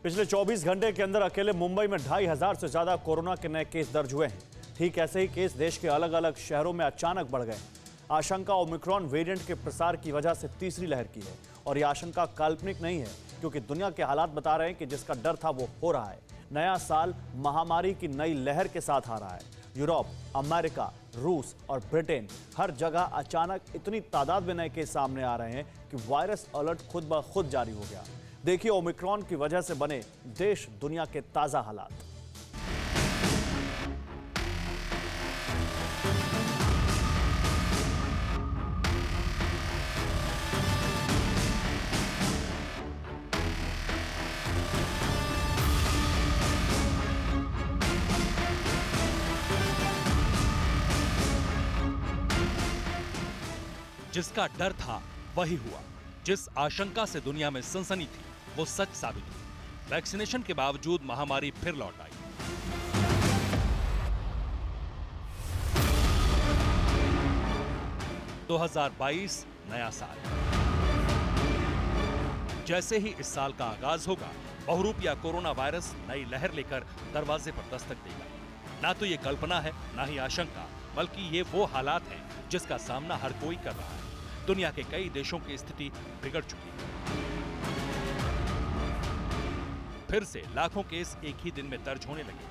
पिछले 24 घंटे के अंदर अकेले मुंबई में 2500 से ज्यादा कोरोना के नए केस दर्ज हुए हैं। ठीक ऐसे ही केस देश के अलग अलग शहरों में अचानक बढ़ गए। आशंका ओमिक्रॉन वेरिएंट के प्रसार की वजह से तीसरी लहर की है और यह आशंका काल्पनिक नहीं है, क्योंकि दुनिया के हालात बता रहे हैं कि जिसका डर था वो हो रहा है। नया साल महामारी की नई लहर के साथ आ रहा है। यूरोप, अमेरिका, रूस और ब्रिटेन, हर जगह अचानक इतनी तादाद में नए केस सामने आ रहे हैं कि वायरस अलर्ट खुद ब खुद जारी हो गया। देखिए ओमिक्रॉन की वजह से बने देश दुनिया के ताजा हालात। जिसका डर था वही हुआ। जिस आशंका से दुनिया में सनसनी थी वो सच साबित हुई। वैक्सीनेशन के बावजूद महामारी फिर लौट आई। दो 2022 नया साल। जैसे ही इस साल का आगाज होगा, बहुरूपिया कोरोना वायरस नई लहर लेकर दरवाजे पर दस्तक देगा। ना तो ये कल्पना है, ना ही आशंका, बल्कि ये वो हालात हैं जिसका सामना हर कोई कर रहा है। दुनिया के कई देशों की स्थिति बिगड़ चुकी है। फिर से लाखों केस एक ही दिन में दर्ज होने लगे।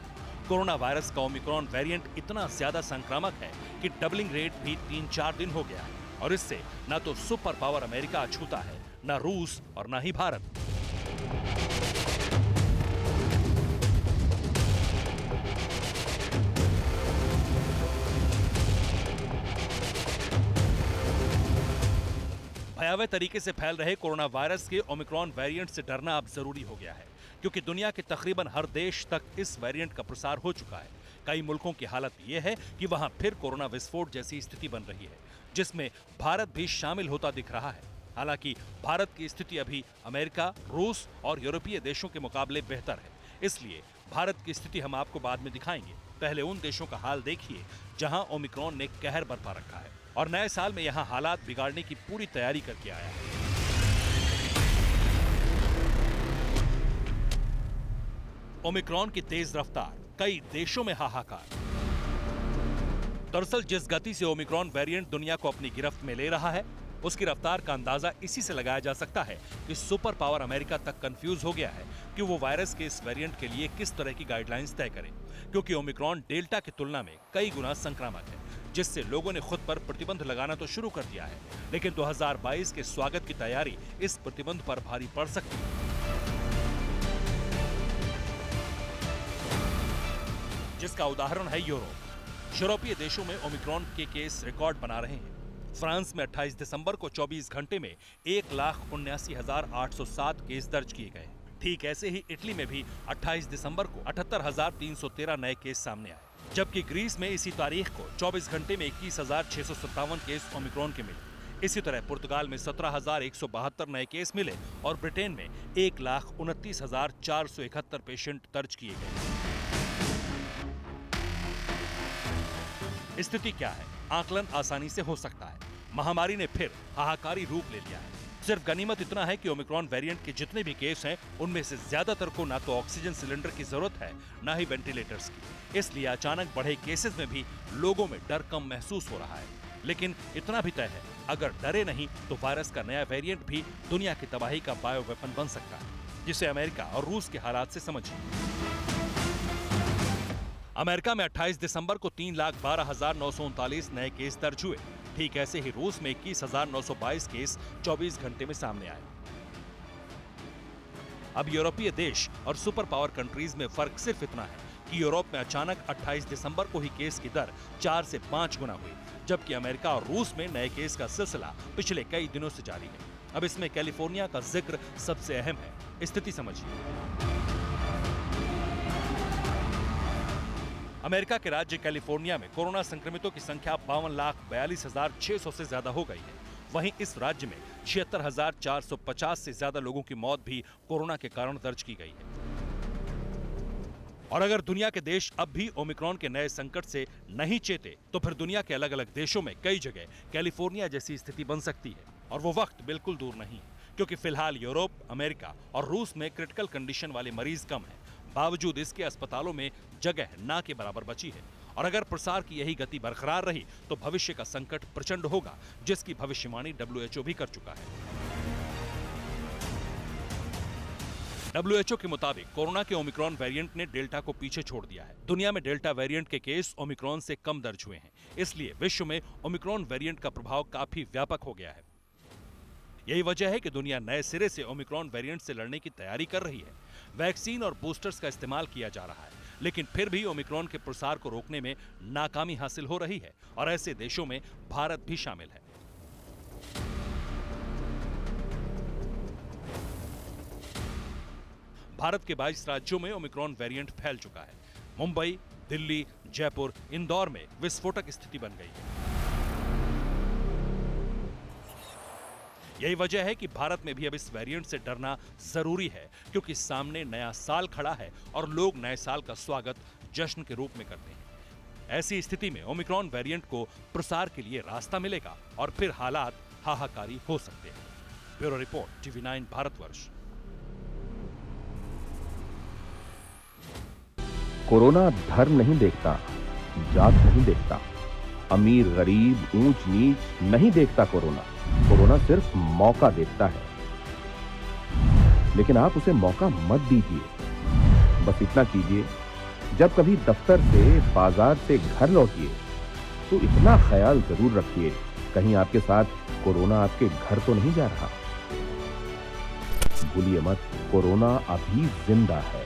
कोरोना वायरस का ओमिक्रॉन वेरिएंट इतना ज्यादा संक्रामक है कि डबलिंग रेट भी 3-4 दिन हो गया है, और इससे न तो सुपर पावर अमेरिका अछूता है, न रूस और न ही भारत। भयावह तरीके से फैल रहे कोरोना वायरस के ओमिक्रॉन वेरिएंट से डरना अब जरूरी हो गया है, क्योंकि दुनिया के तकरीबन हर देश तक इस वेरिएंट का प्रसार हो चुका है। कई मुल्कों की हालत यह है कि वहां फिर कोरोना विस्फोट जैसी स्थिति बन रही है, जिसमें भारत भी शामिल होता दिख रहा है। हालांकि भारत की स्थिति अभी अमेरिका, रूस और यूरोपीय देशों के मुकाबले बेहतर है, इसलिए भारत की स्थिति हम आपको बाद में दिखाएंगे। पहले उन देशों का हाल देखिए जहां ओमिक्रॉन ने कहर बरपा रखा है और नए साल में यहां हालात बिगाड़ने की पूरी तैयारी करके आया है। ओमिक्रॉन की तेज रफ्तार, कई देशों में हाहाकार। दरअसल जिस गति से ओमिक्रॉन वेरिएंट दुनिया को अपनी गिरफ्त में ले रहा है, उसकी रफ्तार का अंदाजा इसी से लगाया जा सकता है कि सुपर पावर अमेरिका तक कंफ्यूज हो गया है कि वो वायरस के इस वेरिएंट के लिए किस तरह की गाइडलाइंस तय करें, क्योंकि ओमिक्रॉन डेल्टा की तुलना में कई गुना संक्रामक है, जिससे लोगों ने खुद पर प्रतिबंध लगाना तो शुरू कर दिया है। लेकिन 2022 के स्वागत की तैयारी इस प्रतिबंध पर भारी पड़ सकती है। जिसका उदाहरण है यूरोप। यूरोपीय देशों में ओमिक्रॉन के केस रिकॉर्ड बना रहे हैं। फ्रांस में 28 दिसंबर को 24 घंटे में 1,79,807 केस दर्ज किए गए। ठीक ऐसे ही इटली में भी 28 दिसंबर को 78,313 नए केस सामने आए, जबकि ग्रीस में इसी तारीख को 24 घंटे में 21,657 केस ओमिक्रॉन के मिले। इसी तरह पुर्तगाल में 17,172 नए केस मिले और ब्रिटेन में 1,29,471 पेशेंट दर्ज किए गए। स्थिति क्या है? आकलन आसानी से हो सकता है। महामारी ने फिर हाहाकारी रूप ले लिया है। सिर्फ गनीमत इतना है कि ओमिक्रॉन वेरिएंट के जितने भी केस हैं, उनमें से ज्यादातर को ना तो ऑक्सीजन सिलेंडर की जरूरत है, ना ही वेंटिलेटर्स की। इसलिए अचानक बढ़े केसेस में भी लोगों में डर कम महसूस हो रहा है। लेकिन इतना भी तय है, अगर डरे नहीं तो वायरस का नया वेरिएंट भी दुनिया की तबाही का बायो वेपन बन सकता है, जिसे अमेरिका और रूस के हालात से समझिए। अमेरिका में 28 दिसंबर को 3,12,939 नए केस दर्ज हुए। ठीक ऐसे ही रूस में 21,922 केस 24 घंटे में सामने आए। अब यूरोपीय देश और सुपर पावर कंट्रीज में फर्क सिर्फ इतना है कि यूरोप में अचानक 28 दिसंबर को ही केस की दर 4 से 5 गुना हुई, जबकि अमेरिका और रूस में नए केस का सिलसिला पिछले कई दिनों से जारी है। अब इसमें कैलिफोर्निया का जिक्र सबसे अहम है। स्थिति समझिए। अमेरिका के राज्य कैलिफोर्निया में कोरोना संक्रमितों की संख्या 52,42,600 से ज्यादा हो गई है। वहीं इस राज्य में 76,450 से ज्यादा लोगों की मौत भी कोरोना के कारण दर्ज की गई है। और अगर दुनिया के देश अब भी ओमिक्रॉन के नए संकट से नहीं चेते, तो फिर दुनिया के अलग अलग देशों में कई जगह कैलिफोर्निया जैसी स्थिति बन सकती है। और वो वक्त बिल्कुल दूर नहीं, क्योंकि फिलहाल यूरोप, अमेरिका और रूस में क्रिटिकल कंडीशन वाले मरीज कम हैं। बावजूद इसके अस्पतालों में जगह ना के बराबर बची है और अगर प्रसार की यही गति बरकरार रही तो भविष्य का संकट प्रचंड होगा, जिसकी भविष्यवाणी WHO भी कर चुका है। WHO के मुताबिक कोरोना के ओमिक्रॉन वेरिएंट ने डेल्टा को पीछे छोड़ दिया है। दुनिया में डेल्टा वेरिएंट के केस ओमिक्रॉन से कम दर्ज हुए हैं, इसलिए विश्व में ओमिक्रॉन वेरिएंट का प्रभाव काफी व्यापक हो गया है। यही वजह है कि दुनिया नए सिरे से ओमिक्रॉन वेरिएंट से लड़ने की तैयारी कर रही है। वैक्सीन और बूस्टर्स का इस्तेमाल किया जा रहा है, लेकिन फिर भी ओमिक्रॉन के प्रसार को रोकने में नाकामी हासिल हो रही है और ऐसे देशों में भारत भी शामिल है। भारत के 22 राज्यों में ओमिक्रॉन वेरिएंट फैल चुका है। मुंबई, दिल्ली, जयपुर, इंदौर में विस्फोटक स्थिति बन गई है। यही वजह है कि भारत में भी अब इस वेरिएंट से डरना जरूरी है, क्योंकि सामने नया साल खड़ा है और लोग नए साल का स्वागत जश्न के रूप में करते हैं। ऐसी स्थिति में ओमिक्रॉन वेरिएंट को प्रसार के लिए रास्ता मिलेगा और फिर हालात हाहाकारी हो सकते हैं। Bureau report, TV9 Bharatvarsh. Corona धर्म नहीं देखता, जात नहीं देखता, अमीर गरीब ऊंच नीच नहीं देखता। कोरोना सिर्फ मौका देखता है, लेकिन आप उसे मौका मत दीजिए। बस इतना कीजिए, जब कभी दफ्तर से, बाजार से घर लौटिए तो इतना ख्याल जरूर रखिए कहीं आपके साथ कोरोना आपके घर तो नहीं जा रहा। भूलिए मत, कोरोना अभी जिंदा है।